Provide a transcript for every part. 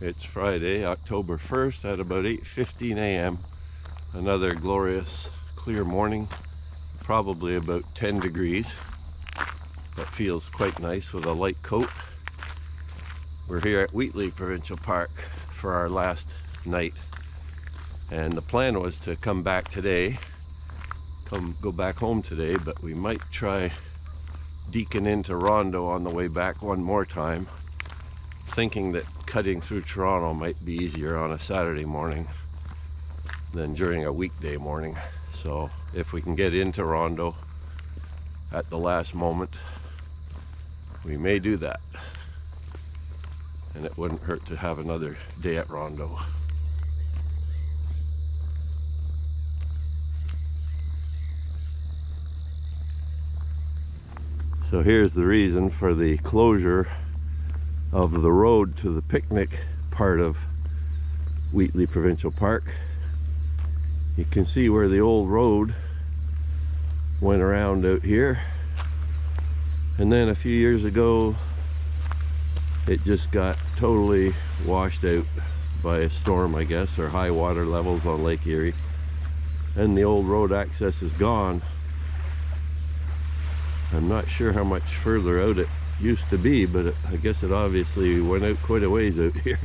It's Friday, October 1st at about 8:15 a.m. Another glorious clear morning, probably about 10 degrees. That feels quite nice with a light coat. We're here at Wheatley Provincial Park for our last night. And the plan was to come back today, go back home today, but we might try deking into Rondeau on the way back one more time, thinking that cutting through Toronto might be easier on a Saturday morning than during a weekday morning. So if we can get into Rondeau at the last moment, we may do that. And it wouldn't hurt to have another day at Rondeau. So here's the reason for the closure of the road to the picnic part of Wheatley Provincial Park. You can see where the old road went around out here, and then a few years ago it just got totally washed out by a storm, I guess, or high water levels on Lake Erie, and the old road access is gone. I'm not sure how much further out it used to be, but I guess it obviously went out quite a ways out here.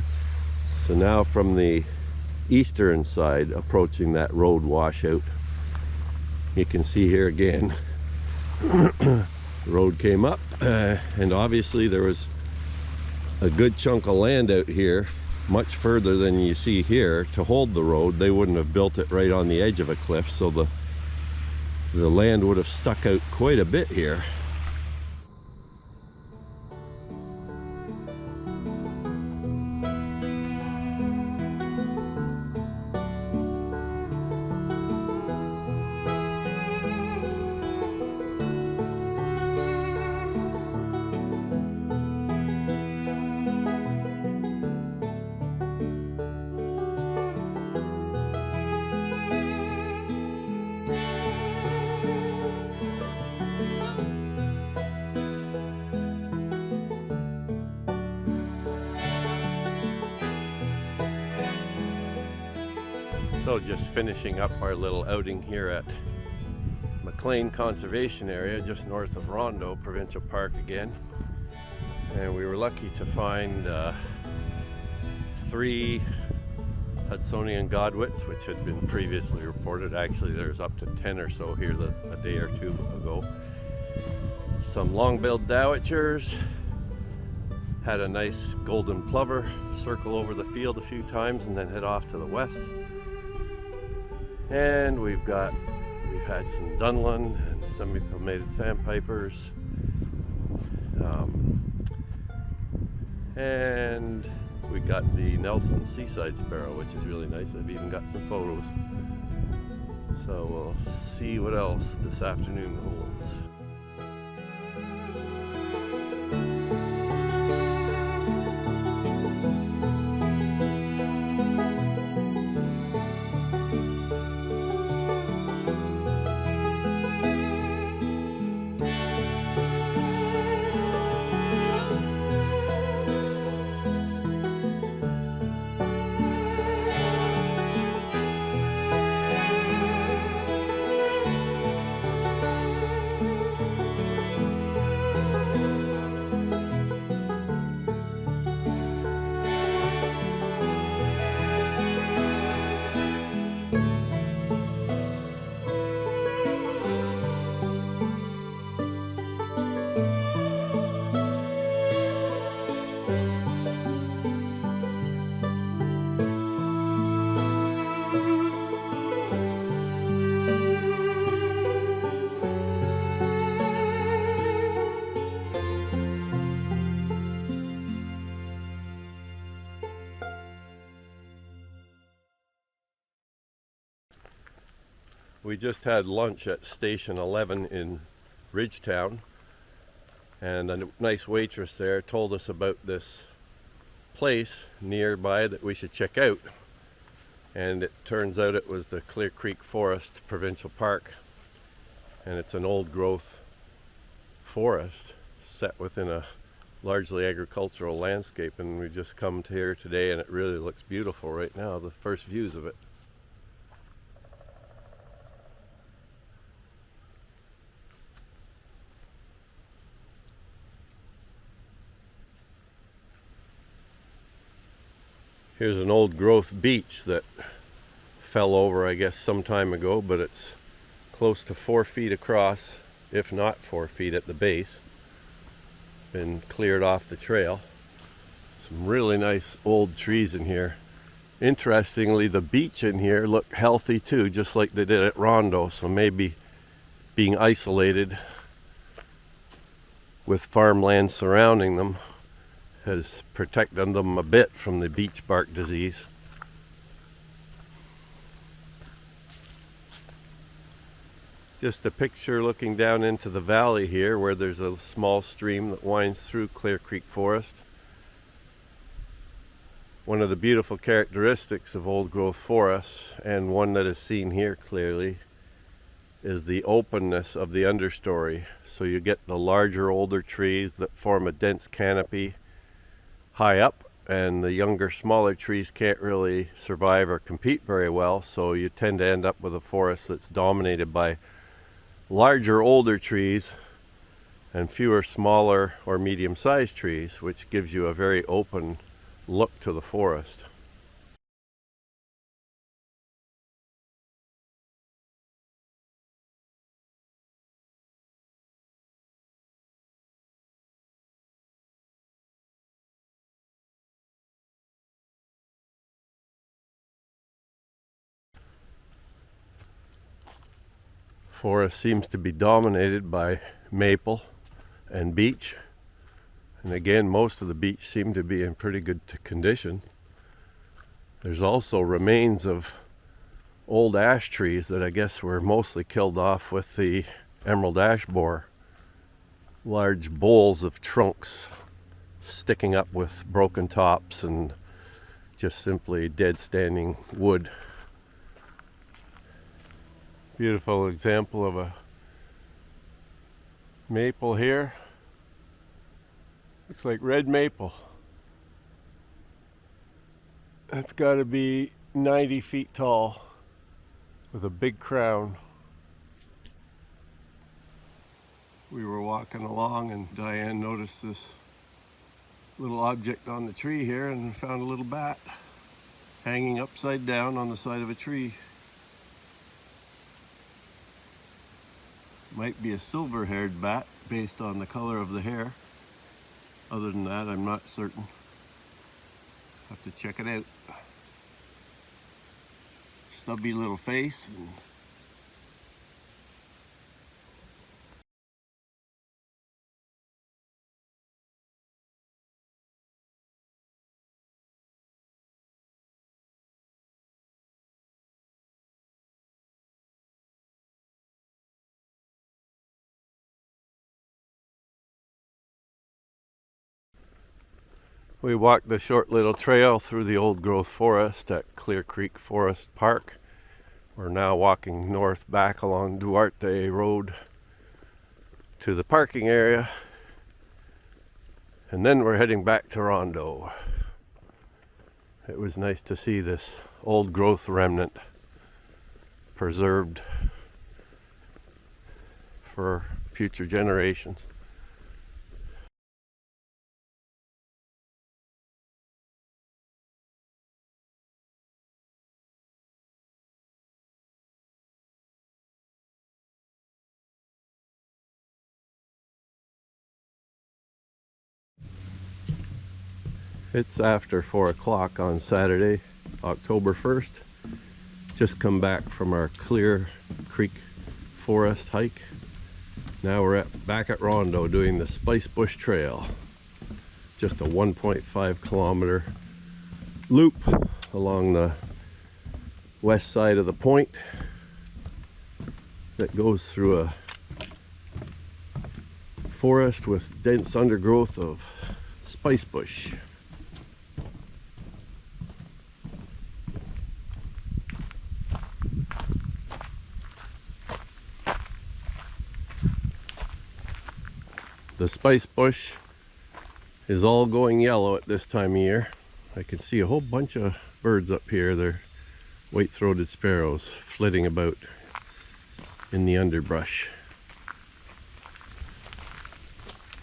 So now from the eastern side, approaching that road washout, you can see here again the road came up, and obviously there was a good chunk of land out here, much further than you see here, to hold the road. They wouldn't have built it right on the edge of a cliff, so the land would have stuck out quite a bit here. So just finishing up our little outing here at Mclean Conservation Area, just north of Rondeau Provincial Park again. And we were lucky to find 3 Hudsonian godwits, which had been previously reported. Actually, there's up to 10 or so here a day or two ago. Some long-billed dowitchers. Had a nice golden plover circle over the field a few times and then head off to the west. And we've had some Dunlin and semi-palmated sandpipers, and we got the Nelson seaside sparrow, which is really nice. I've even got some photos. So we'll see what else this afternoon holds. We just had lunch at Station 11 in Ridgetown, and a nice waitress there told us about this place nearby that we should check out. And it turns out it was the Clear Creek Forest Provincial Park, and it's an old growth forest set within a largely agricultural landscape, and we just come to here today and it really looks beautiful right now, the first views of it. Here's an old growth beech that fell over, I guess, some time ago, but it's close to 4 feet across, if not 4 feet at the base. Been cleared off the trail. Some really nice old trees in here. Interestingly, the beech in here look healthy too, just like they did at Rondeau, so maybe being isolated with farmland surrounding them has protected them a bit from the beech bark disease. Just a picture looking down into the valley here where there's a small stream that winds through Clear Creek Forest. One of the beautiful characteristics of old growth forests, and one that is seen here clearly, is the openness of the understory. So you get the larger, older trees that form a dense canopy high up, and the younger, smaller trees can't really survive or compete very well, so you tend to end up with a forest that's dominated by larger, older trees and fewer smaller or medium-sized trees, which gives you a very open look to the forest. Forest seems to be dominated by maple and beech, and again, most of the beech seem to be in pretty good condition. There's also remains of old ash trees that I guess were mostly killed off with the emerald ash borer. Large bowls of trunks sticking up with broken tops and just simply dead standing wood. Beautiful example of a maple here. Looks like red maple. That's got to be 90 feet tall with a big crown. We were walking along and Diane noticed this little object on the tree here and found a little bat hanging upside down on the side of a tree. Might be a silver-haired bat based on the color of the hair. Other than that, I'm not certain. Have to check it out. Stubby little face. We walked the short little trail through the old growth forest at Clear Creek Forest Park. We're now walking north back along Duarte Road to the parking area, and then we're heading back to Rondeau. It was nice to see this old growth remnant preserved for future generations. It's after 4 o'clock on Saturday, October 1st. Just come back from our Clear Creek Forest hike. Now we're back at Rondeau doing the Spice Bush Trail. Just a 1.5 kilometer loop along the west side of the point that goes through a forest with dense undergrowth of spice bush. The spice bush is all going yellow at this time of year. I can see a whole bunch of birds up here. They're white-throated sparrows flitting about in the underbrush.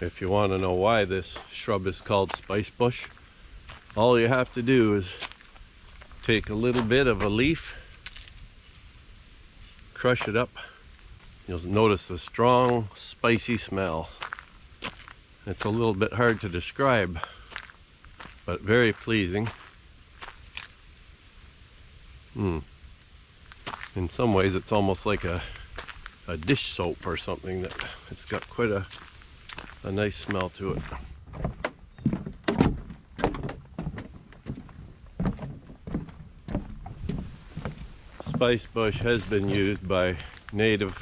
If you want to know why this shrub is called spice bush, all you have to do is take a little bit of a leaf, crush it up. You'll notice a strong, spicy smell. It's a little bit hard to describe, but very pleasing. In some ways it's almost like a dish soap or something. That it's got quite a nice smell to it. Spice bush has been used by Native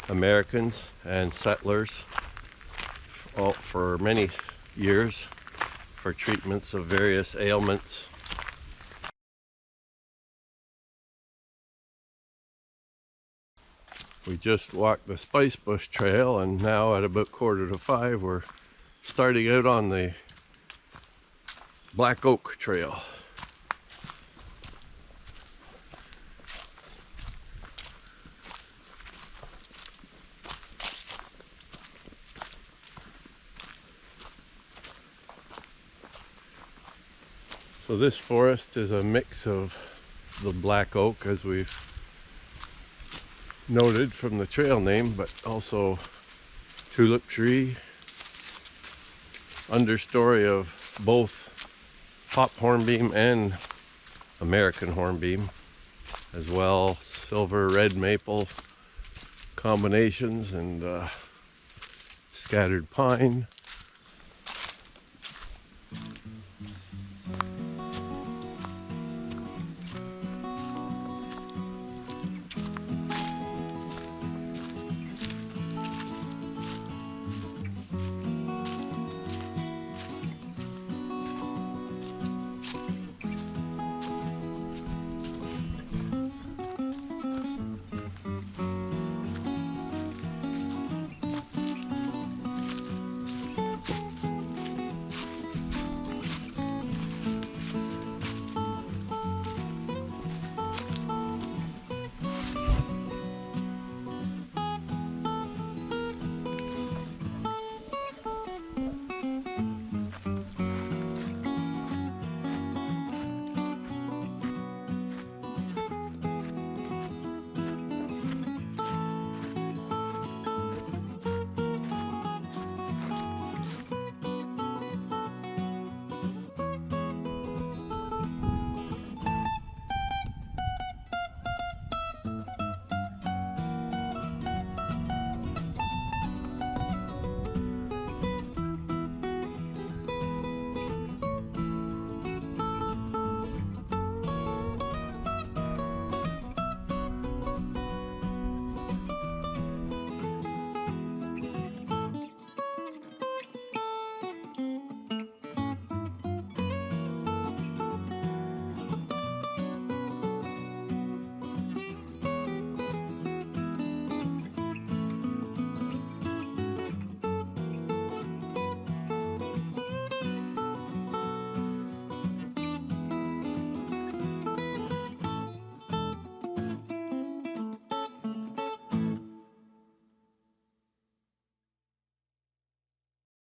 Americans and settlers for many years for treatments of various ailments. We just walked the spice bush trail, and now at about 4:45 we're starting out on the black oak trail. So this forest is a mix of the black oak, as we've noted from the trail name, but also tulip tree, understory of both hop hornbeam and American hornbeam, as well silver red maple combinations, and scattered pine.